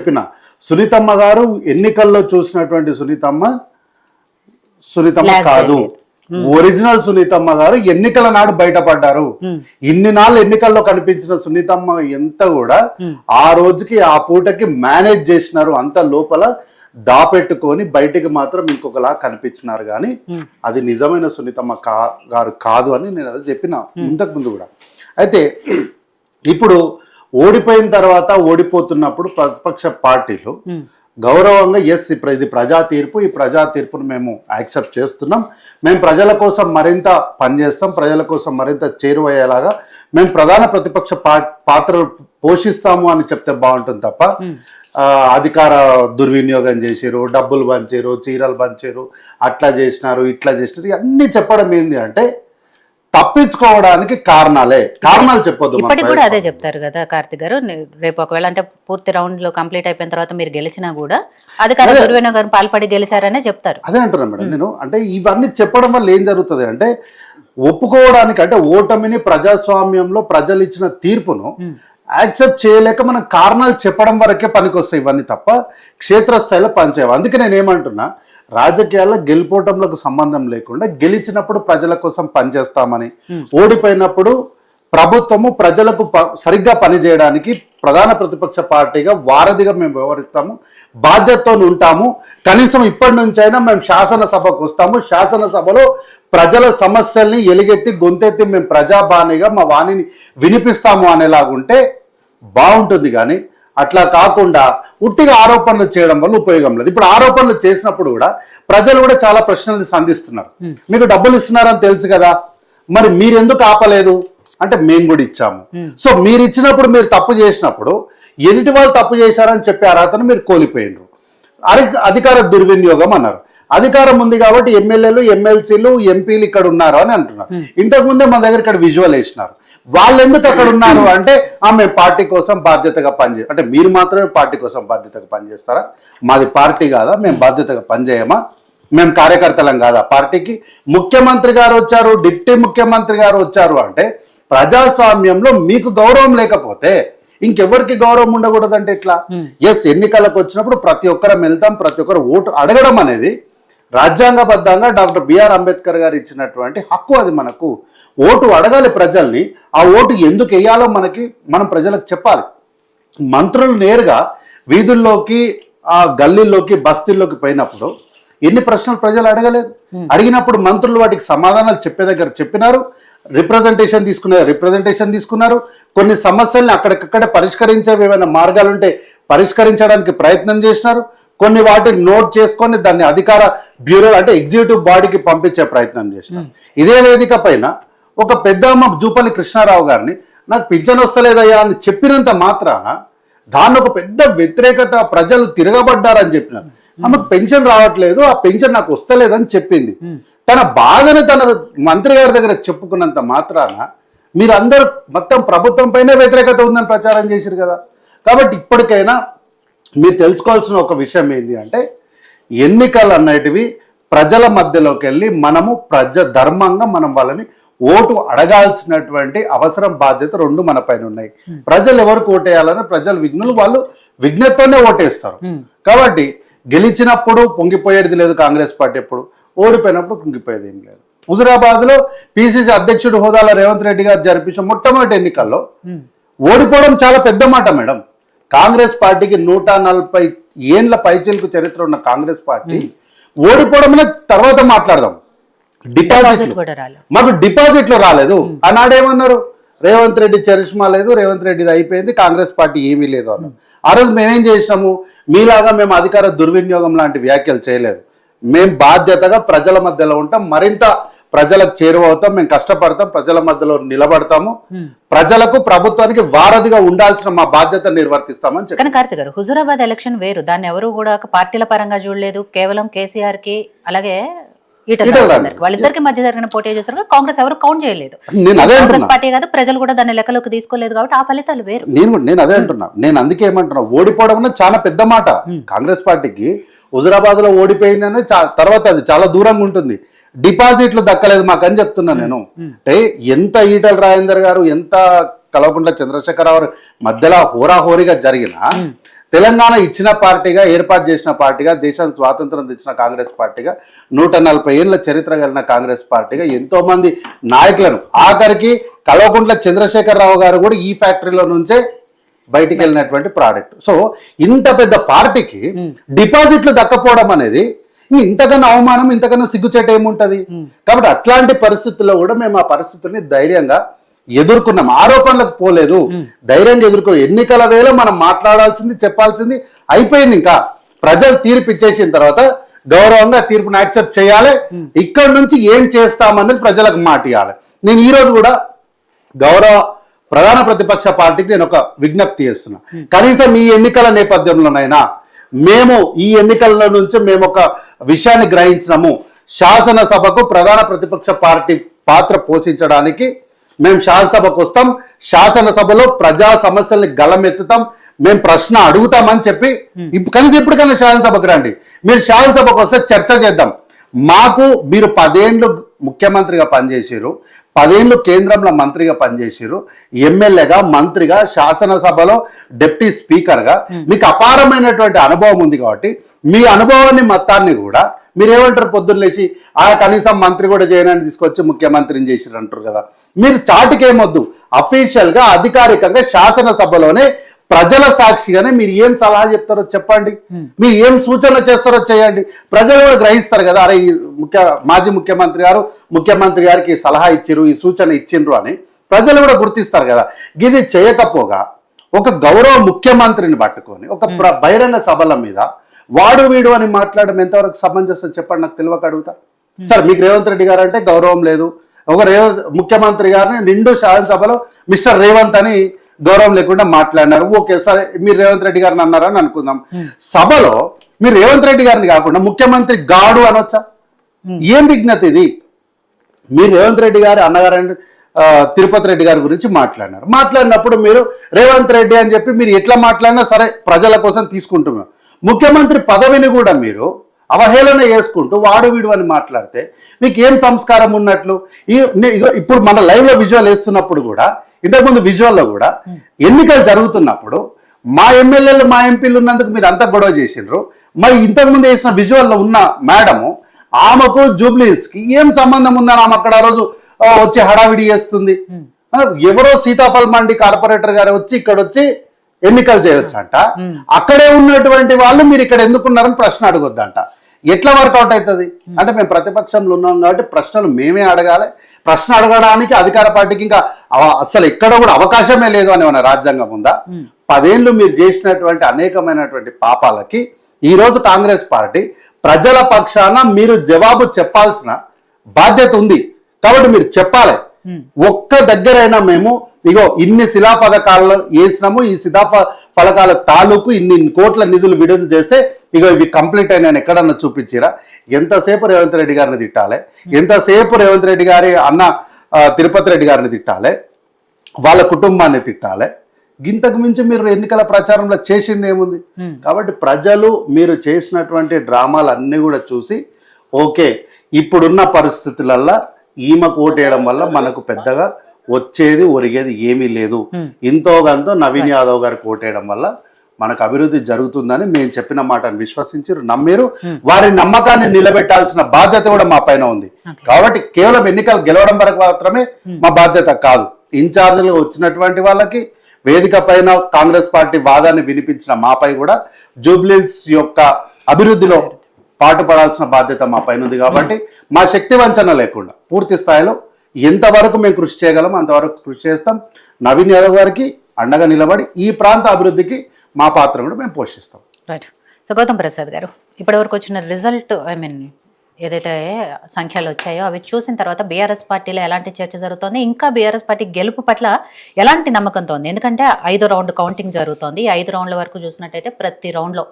చెప్పిన సునీతమ్మ గారు ఎన్నికల్లో చూసినటువంటి సునీతమ్మ కాదు. ఒరిజినల్ సునీతమ్మ గారు ఎన్నికల నాడు బయటపడ్డారు. ఇన్ని నాళ్ళు ఎన్నికల్లో కనిపించిన సునీతమ్మ ఎంత కూడా ఆ రోజుకి ఆ పూటకి మేనేజ్ చేసినారు. అంత లోపల దాపెట్టుకొని బయటికి మాత్రం ఇంకొకలా కనిపించినారు. కానీ అది నిజమైన సునీతమ్మ గారు కాదు అని నేను అది చెప్పిన ఇంతకు ముందు కూడా. అయితే ఇప్పుడు ఓడిపోయిన తర్వాత ఓడిపోతున్నప్పుడు ప్రతిపక్ష పార్టీలు గౌరవంగా ఇది ప్రజా తీర్పు, ఈ ప్రజా తీర్పును మేము యాక్సెప్ట్ చేస్తున్నాం, మేము ప్రజల కోసం మరింత పనిచేస్తాం, ప్రజల కోసం మరింత చేరువయ్యేలాగా మేము ప్రధాన ప్రతిపక్ష పాత్ర పోషిస్తాము అని చెప్తే బాగుంటుంది తప్ప అధికార దుర్వినియోగం చేసిరు, డబ్బులు పంచారు, చీరలు పంచారు, అట్లా చేసినారు, ఇట్లా చేసినారు, అన్ని చెప్పడం ఏంది అంటే తప్పించుకోవడానికి కారణాలు చెప్పొద్దు. ఇప్పటికి కూడా అదే చెప్తారు కదా కార్తిక్ గారు. రేపు ఒకవేళ అంటే పూర్తి రౌండ్ లో కంప్లీట్ అయిపోయిన తర్వాత మీరు గెలిచినా కూడా అధికార దుర్వినియోగం పాల్పడి గెలిచారనే చెప్తారు. అదే అంటున్నాను మేడం నేను. అంటే ఇవన్నీ చెప్పడం వల్ల ఏం జరుగుతుంది అంటే ఒప్పుకోవడానికి, అంటే ఓటమిని ప్రజాస్వామ్యంలో ప్రజలు ఇచ్చిన తీర్పును యాక్సెప్ట్ చేయలేక మనం కారణాలు చెప్పడం వరకే పనికొస్తాయి ఇవన్నీ తప్ప క్షేత్రస్థాయిలో పనిచేయవు. అందుకే నేను ఏమంటున్నా, రాజకీయాల్లో గెలిపోవటంలకు సంబంధం లేకుండా గెలిచినప్పుడు ప్రజల కోసం పనిచేస్తామని, ఓడిపోయినప్పుడు ప్రభుత్వము ప్రజలకు సరిగ్గా పనిచేయడానికి ప్రధాన ప్రతిపక్ష పార్టీగా వారధిగా మేము వ్యవహరిస్తాము, బాధ్యతతో ఉంటాము. కనీసం ఇప్పటి నుంచైనా మేము శాసనసభకు వస్తాము, శాసనసభలో ప్రజల సమస్యల్ని ఎలుగెత్తి గొంతెత్తి మేము ప్రజాబాణిగా మా వాణిని వినిపిస్తాము అనేలాగుంటే బాగుంటుంది. కానీ అట్లా కాకుండా ఉట్టిగా ఆరోపణలు చేయడం వల్ల ఉపయోగం లేదు. ఇప్పుడు ఆరోపణలు చేసినప్పుడు కూడా ప్రజలు కూడా చాలా ప్రశ్నలు సంధిస్తున్నారు. మీకు డబ్బులు ఇస్తున్నారని తెలుసు కదా, మరి మీరెందుకు ఆపలేదు అంటే మేము కూడా ఇచ్చాము. సో మీరు ఇచ్చినప్పుడు, మీరు తప్పు చేసినప్పుడు ఎదుటి వాళ్ళు తప్పు చేశారని చెప్పే అర్హతను మీరు కోల్పోయినరు. అధికార దుర్వినియోగం అన్నారు. అధికారం ఉంది కాబట్టి ఎమ్మెల్యేలు, ఎమ్మెల్సీలు, ఎంపీలు ఇక్కడ ఉన్నారు అని అంటున్నారు. ఇంతకుముందే మన దగ్గర ఇక్కడ విజువల్ వేసినారు. వాళ్ళు ఎందుకు అక్కడ ఉన్నారు అంటే మేము పార్టీ కోసం బాధ్యతగా అంటే మీరు మాత్రమే పార్టీ కోసం బాధ్యతగా పనిచేస్తారా? మాది పార్టీ కాదా? మేము బాధ్యతగా పనిచేయమా? మేము కార్యకర్తలం కాదా పార్టీకి? ముఖ్యమంత్రి గారు వచ్చారు, డిప్యూటీ ముఖ్యమంత్రి గారు వచ్చారు అంటే ప్రజాస్వామ్యంలో మీకు గౌరవం లేకపోతే ఇంకెవరికి గౌరవం ఉండకూడదంటే ఎట్లా? ఎస్, ఎన్నికలకు వచ్చినప్పుడు ప్రతి ఒక్కరం వెళ్తాం, ప్రతి ఒక్కరు ఓటు అడగడం అనేది రాజ్యాంగబద్ధంగా డాక్టర్ బిఆర్ అంబేద్కర్ గారు ఇచ్చినటువంటి హక్కు. అది మనకు ఓటు అడగాలి ప్రజల్ని. ఆ ఓటు ఎందుకు వేయాలో మనం ప్రజలకు చెప్పాలి. మంత్రులు నేరుగా వీధుల్లోకి, ఆ గల్లీల్లోకి, బస్తీల్లోకి పోయినప్పుడు ఎన్ని ప్రశ్నలు ప్రజలు అడగలేదు. అడిగినప్పుడు మంత్రులు వాటికి సమాధానాలు చెప్పే దగ్గర చెప్పినారు, రిప్రజెంటేషన్ తీసుకున్నారు. కొన్ని సమస్యల్ని అక్కడికక్కడే పరిష్కరించేవి ఏమైనా మార్గాలుంటే పరిష్కరించడానికి ప్రయత్నం చేసినారు. కొన్ని వాటిని నోట్ చేసుకొని దాన్ని అధికార బ్యూరో అంటే ఎగ్జిక్యూటివ్ బాడీకి పంపించే ప్రయత్నం చేసినారు. ఇదే వేదిక పైన ఒక పెద్దమ్మ జూపల్లి కృష్ణారావు గారిని నాకు పింఛన్ వస్తలేదయ్యా అని చెప్పినంత మాత్రాన దాన్ని ఒక పెద్ద వ్యతిరేకత, ప్రజలు తిరగబడ్డారని చెప్పినారు. ఆమెకు పెన్షన్ రావట్లేదు, ఆ పెన్షన్ నాకు వస్తలేదని చెప్పింది. తన బాధని తన మంత్రి గారి దగ్గర చెప్పుకున్నంత మాత్రాన మీరందరూ మొత్తం ప్రభుత్వం పైనే వ్యతిరేకత ఉందని ప్రచారం చేశారు కదా. కాబట్టి ఇప్పటికైనా మీరు తెలుసుకోవాల్సిన ఒక విషయం ఏంటి అంటే ఎన్నికలు అన్నటివి ప్రజల మధ్యలోకి వెళ్ళి మనము ధర్మంగా మనం వాళ్ళని ఓటు అడగాల్సినటువంటి అవసరం, బాధ్యత రెండు మన పైన ఉన్నాయి. ప్రజలు ఎవరికి ఓటేయాలని ప్రజలు విఘ్నులు, వాళ్ళు విఘ్నతతోనే ఓటేస్తారు. కాబట్టి గెలిచినప్పుడు పొంగిపోయేది లేదు కాంగ్రెస్ పార్టీ, ఎప్పుడు ఓడిపోయినప్పుడు పొంగిపోయేది ఏం లేదు. హుజురాబాద్ లో పిసిసి అధ్యక్షుడు హోదాలో రేవంత్ రెడ్డి గారు జరిపించిన మొట్టమొదటి ఎన్నికల్లో ఓడిపోవడం చాలా పెద్ద మాట మేడం. కాంగ్రెస్ పార్టీకి 140 ఏళ్ల పైచిలకు చరిత్ర ఉన్న కాంగ్రెస్ పార్టీ ఓడిపోవడం తర్వాత మాట్లాడదాం. మాకు డిపాజిట్లు రాలేదు అన్నాడేమన్నారు? రేవంత్ రెడ్డి చరిష్మా లేదు, రేవంత్ రెడ్డిది అయిపోయింది, కాంగ్రెస్ పార్టీ ఏమీ లేదు అన్నారు. ఆ రోజు మేమేం చేసినాము? మీలాగా మేము అధికార దుర్వినియోగం లాంటి వ్యాఖ్యలు చేయలేదు. మేము బాధ్యతగా ప్రజల మధ్యలో ఉంటాం, మరింత ప్రజలకు చేరువవుతాం, మేము కష్టపడతాం, ప్రజల మధ్యలో నిలబడతాము, ప్రజలకు ప్రభుత్వానికి వారధిగా ఉండాల్సిన మా బాధ్యత నిర్వర్తిస్తామని చెప్పి. కానీ కార్తిక్ గారు, హుజూరాబాద్ ఎలక్షన్ వేరు, దాన్ని ఎవరు కూడా పార్టీల పరంగా చూడలేదు. కేవలం కేసీఆర్ కి అలాగే వాళ్ళిద్దరికి మధ్య జరిగిన పోటీ చేశారు. కాంగ్రెస్ ఎవరు కౌంట్ చేయలేదు. కాంగ్రెస్ పార్టీ కాదు, ప్రజలు కూడా దాన్ని లెక్కలోకి తీసుకోలేదు. కాబట్టి ఆ ఫలితాలు వేరు. నేను అదే అంటున్నా. నేను అందుకే ఏమంటున్నా, ఓడిపోవడం చాలా పెద్ద మాట. కాంగ్రెస్ పార్టీకి హుజూరాబాద్ లో ఓడిపోయింది అనేది తర్వాత అది చాలా దూరంగా ఉంటుంది. డిపాజిట్లు దక్కలేదు మాకని చెప్తున్నా నేను. అంటే ఎంత ఈటల రాజేందర్ గారు, ఎంత కల్వకుంట్ల చంద్రశేఖరరావు మధ్యలో హోరాహోరీగా జరిగినా తెలంగాణ ఇచ్చిన పార్టీగా, ఏర్పాటు చేసిన పార్టీగా, దేశానికి స్వాతంత్రం తెచ్చిన కాంగ్రెస్ పార్టీగా, 140 ఏళ్ల చరిత్ర కలిగిన కాంగ్రెస్ పార్టీగా ఎంతో మంది నాయకులను, ఆఖరికి కల్వకుంట్ల చంద్రశేఖరరావు గారు కూడా ఈ ఫ్యాక్టరీలో నుంచే బయటికి వెళ్ళినటువంటి ప్రోడక్ట్. సో ఇంత పెద్ద పార్టీకి డిపాజిట్లు దక్కపోవడం అనేది ఇంతకన్నా అవమానం, ఇంతకన్నా సిగ్గుచేట ఏముంటది? కాబట్టి అట్లాంటి పరిస్థితుల్లో కూడా మేము ఆ పరిస్థితుల్ని ధైర్యంగా ఎదుర్కొన్నాం. ఆరోపణలకు పోలేదు, ధైర్యంగా ఎదుర్కొన్నాం. ఎన్నికల వేళ మనం మాట్లాడాల్సింది, చెప్పాల్సింది అయిపోయింది. ఇంకా ప్రజలు తీర్పు ఇచ్చేసిన తర్వాత గౌరవంగా తీర్పును యాక్సెప్ట్ చేయాలి. ఇక్కడ నుంచి ఏం చేస్తామన్నది ప్రజలకు మాట ఇవ్వాలి. నేను ఈ రోజు కూడా గౌరవ ప్రధాన ప్రతిపక్ష పార్టీకి నేను ఒక విజ్ఞప్తి చేస్తున్నా. కనీసం ఈ ఎన్నికల నేపథ్యంలోనైనా మేము ఈ ఎన్నికల నుంచి మేము ఒక విషయాన్ని గ్రహించినాము. శాసనసభకు ప్రధాన ప్రతిపక్ష పార్టీ పాత్ర పోషించడానికి మేము శాసనసభకు వస్తాం, శాసనసభలో ప్రజా సమస్యల్ని గలమెత్తుతాం, మేము ప్రశ్న అడుగుతామని చెప్పి కనీసం ఇప్పటికైనా శాసనసభకు రండి. మీరు శాసనసభకు వస్తే చర్చ చేద్దాం. మాకు మీరు 10 ఏళ్ళు ముఖ్యమంత్రిగా పనిచేసారు, 10 ఏళ్ళు కేంద్రంలో మంత్రిగా పనిచేసారు, ఎమ్మెల్యేగా, మంత్రిగా, శాసనసభలో డిప్యూటీ స్పీకర్గా మీకు అపారమైనటువంటి అనుభవం ఉంది. కాబట్టి మీ అనుభవాన్ని మొత్తాన్ని కూడా మీరేమంటారు? పొద్దున్న లేచి కనీసం మంత్రి కూడా చేయనని తీసుకొచ్చి ముఖ్యమంత్రిని చేసిరు అంటారు కదా. మీరు చాటుకేమొద్దు, అఫీషియల్ గా, అధికారికంగా శాసనసభలోనే ప్రజల సాక్షిగానే మీరు ఏం సలహా చెప్తారో చెప్పండి, మీరు ఏం సూచనలు చేస్తారో చేయండి. ప్రజలు కూడా గ్రహిస్తారు కదా, అరే మాజీ ముఖ్యమంత్రి గారికి సలహా ఇచ్చిర్రు, ఈ సూచన ఇచ్చిండ్రు అని ప్రజలు కూడా గుర్తిస్తారు కదా. ఇది చేయకపోగా ఒక గౌరవ ముఖ్యమంత్రిని పట్టుకొని ఒక బహిరంగ సభల మీద వాడు వీడు అని మాట్లాడడం ఎంతవరకు సమంజసం చెప్పండి, నాకు తెలియక అడుగుతా. సార్ మీకు రేవంత్ రెడ్డి గారు అంటే గౌరవం లేదు, ఒక ముఖ్యమంత్రి గారిని నిండు శాసనసభలో మిస్టర్ రేవంత్ అని గౌరవం లేకుండా మాట్లాడినారు. ఓకే సరే, మీరు రేవంత్ రెడ్డి గారిని అన్నారని అనుకుందాం. సభలో మీరు రేవంత్ రెడ్డి గారిని కాకుండా ముఖ్యమంత్రి గాడు అనొచ్చా? ఏం విజ్ఞత ఇది? మీరు రేవంత్ రెడ్డి గారి అన్నగారు తిరుపతి రెడ్డి గారి గురించి మాట్లాడినప్పుడు మీరు రేవంత్ రెడ్డి అని చెప్పి మీరు ఎట్లా మాట్లాడినా సరే ప్రజల కోసం తీసుకుంటున్నాం. ముఖ్యమంత్రి పదవిని కూడా మీరు అవహేళన చేసుకుంటూ వాడు వీడు అని మాట్లాడితే మీకు ఏం సంస్కారం ఉన్నట్లు? ఇప్పుడు మన లైవ్ లో విజువల్ వేస్తున్నప్పుడు కూడా, ఇంతకుముందు విజువల్లో కూడా ఎన్నికలు జరుగుతున్నప్పుడు మా ఎమ్మెల్యేలు, మా ఎంపీలు ఉన్నందుకు మీరు అంతా గొడవ చేసిండ్రు. మరి ఇంతకుముందు వేసిన విజువల్లో ఉన్న మేడము, ఆమెకు జూబ్లీహిల్స్ కి ఏం సంబంధం ఉందని ఆమె అక్కడ ఆ రోజు వచ్చి హడావిడి చేస్తుంది. ఎవరో సీతాఫల్ మండి కార్పొరేటర్ గారు వచ్చి ఇక్కడ వచ్చి ఎన్నికలు చేయొచ్చు అంట. అక్కడే ఉన్నటువంటి వాళ్ళు మీరు ఇక్కడ ఎందుకున్నారని ప్రశ్న అడగొద్దంట. ఎట్లా వర్కౌట్ అవుతుంది? అంటే మేము ప్రతిపక్షంలో ఉన్నాం కాబట్టి ప్రశ్నలు మేమే అడగాలి. ప్రశ్న అడగడానికి అధికార పార్టీకి ఇంకా అసలు ఎక్కడ కూడా అవకాశమే లేదు అని మన రాజ్యాంగం ఉందా? 10 ఏళ్ళు మీరు చేసినటువంటి అనేకమైనటువంటి పాపాలకి ఈ రోజు కాంగ్రెస్ పార్టీ ప్రజల పక్షాన మీరు జవాబు చెప్పాల్సిన బాధ్యత ఉంది. కాబట్టి మీరు చెప్పాలి. ఒక్క దగ్గరైనా మేము ఇగో ఇన్ని శిలా పథకాలు వేసినాము, ఈ శిలా ఫలకాల తాలూకు ఇన్ని కోట్ల నిధులు విడుదల చేస్తే ఇగో ఇవి కంప్లీట్ అయినా ఎక్కడన్నా చూపించిరా? ఎంతసేపు రేవంత్ రెడ్డి గారిని తిట్టాలి, ఎంతసేపు రేవంత్ రెడ్డి గారి అన్న తిరుపతి రెడ్డి గారిని తిట్టాలి, వాళ్ళ కుటుంబాన్ని తిట్టాలి. గింతకు మించి మీరు ఎన్నికల ప్రచారంలో చేసింది ఏముంది? కాబట్టి ప్రజలు మీరు చేసినటువంటి డ్రామాలు అన్నీ కూడా చూసి ఓకే, ఇప్పుడున్న పరిస్థితులల్లో ఈమెకు ఓటేయడం వల్ల మనకు పెద్దగా వచ్చేది ఒరిగేది ఏమీ లేదు, ఇంతో గంతో నవీన్ యాదవ్ గారికి ఓటేయడం వల్ల మనకు అభివృద్ధి జరుగుతుందని మేము చెప్పిన మాటను విశ్వసించారు, నమ్మారు. వారి నమ్మకాన్ని నిలబెట్టాల్సిన బాధ్యత కూడా మా పైన ఉంది. కాబట్టి కేవలం ఎన్నికలు గెలవడం వరకు మాత్రమే మా బాధ్యత కాదు. ఇన్ఛార్జీలుగా వచ్చినటువంటి వాళ్ళకి వేదిక పైన కాంగ్రెస్ పార్టీ వాదాన్ని వినిపించిన మాపై కూడా జూబ్లీహిల్స్ యొక్క అభివృద్ధిలో పాటుపడాల్సిన బాధ్యత మా పైన ఉంది. కాబట్టి మా శక్తి వంచన లేకుండా పూర్తి స్థాయిలో ఎంతవరకు మేము కృషి చేయగలం అంతవరకు కృషి చేస్తాం. నవీన్ యాదవ్ గారికి అండగా నిలబడి ఈ ప్రాంత అభివృద్ధికి మా పాత్ర కూడా మేము పోషిస్తాం. రైట్. సో గౌతమ్ ప్రసాద్ గారు, ఇప్పటివరకు వచ్చిన రిజల్ట్ ఏదైతే సంఖ్యలు వచ్చాయో అవి చూసిన తర్వాత బీఆర్ఎస్ పార్టీలో ఎలాంటి చర్చ జరుగుతోంది, ఇంకా బీఆర్ఎస్ పార్టీ గెలుపు పట్ల ఎలాంటి నమ్మకంతో ఉంది? ఎందుకంటే 5వ రౌండ్ కౌంటింగ్ జరుగుతోంది. 5 రౌండ్ల వరకు చూసినట్టయితే ప్రతి రౌండ్లో